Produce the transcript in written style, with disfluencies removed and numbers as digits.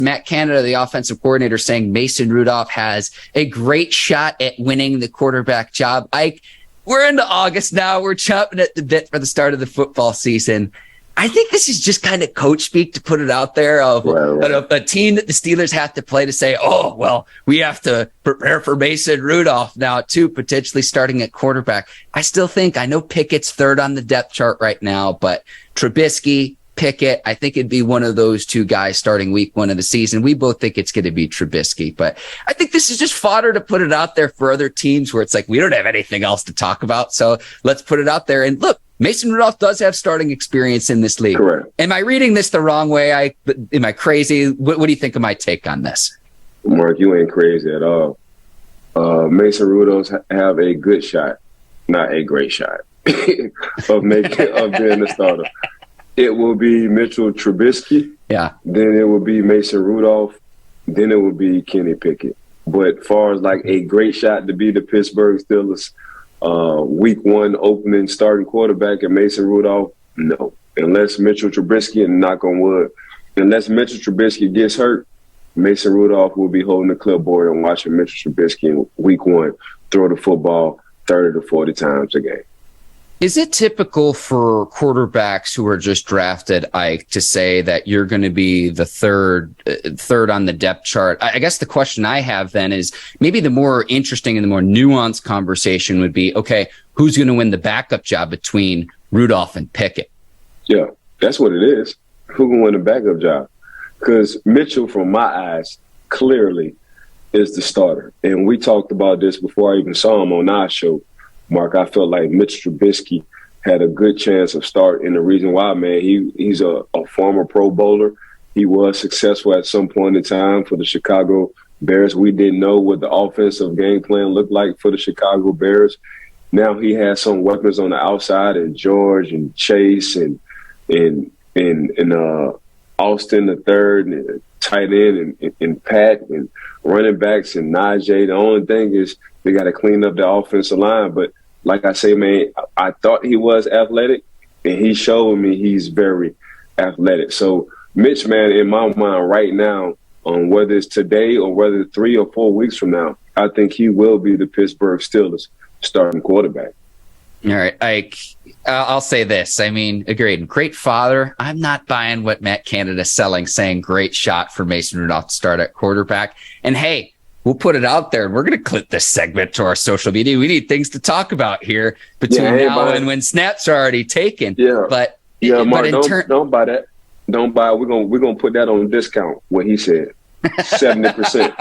Matt Canada, the offensive coordinator, saying Mason Rudolph has a great shot at winning the quarterback job. We're into August now. We're chomping at the bit for the start of the football season. I think this is just kind of coach speak to put it out there of a team that the Steelers have to play to say, oh, well, we have to prepare for Mason Rudolph now, too, potentially starting at quarterback. I still think, I know Pickett's third on the depth chart right now, but Trubisky, Pickett, I think it'd be one of those two guys starting week 1 of the season. We both think it's going to be Trubisky, but I think this is just fodder to put it out there for other teams where it's like, we don't have anything else to talk about. So let's put it out there. And look, Mason Rudolph does have starting experience in this league. Correct. Am I reading this the wrong way? Am I crazy? What do you think of my take on this? Mark, you ain't crazy at all. Mason Rudolph have a good shot, not a great shot, of being the starter. It will be Mitchell Trubisky. Yeah. Then it will be Mason Rudolph. Then it will be Kenny Pickett. But as far as like a great shot to be the Pittsburgh Steelers week 1 opening starting quarterback and Mason Rudolph, no. Unless Mitchell Trubisky, and knock on wood, unless Mitchell Trubisky gets hurt, Mason Rudolph will be holding the clipboard and watching Mitchell Trubisky in week 1 throw the football 30 to 40 times a game. Is it typical for quarterbacks who are just drafted, Ike, to say that you're going to be the third on the depth chart? I guess the question I have then is maybe the more interesting and the more nuanced conversation would be, okay, who's going to win the backup job between Rudolph and Pickett? Yeah, that's what it is. Who can win the backup job? Because Mitchell, from my eyes, clearly is the starter. And we talked about this before I even saw him on our show. Mark, I felt like Mitch Trubisky had a good chance of starting. And the reason why, man, he's a former Pro Bowler. He was successful at some point in time for the Chicago Bears. We didn't know what the offensive game plan looked like for the Chicago Bears. Now he has some weapons on the outside, and George and Chase and Austin the third, and tight end and Pat and running backs and Najee. The only thing is they got to clean up the offensive line. But like I say, man, I thought he was athletic, and he showed me he's very athletic. So Mitch, man, in my mind right now, whether it's today or whether 3 or 4 weeks from now, I think he will be the Pittsburgh Steelers starting quarterback. All right, Ike, I'll say this. I mean, agreed. Great father. I'm not buying what Matt Canada's selling, saying great shot for Mason Rudolph to start at quarterback. And hey, we'll put it out there, and we're going to clip this segment to our social media. We need things to talk about here between now and when snaps are already taken. Yeah, but Mark, don't buy that. Don't buy it. We're gonna put that on discount. What he said, 70%.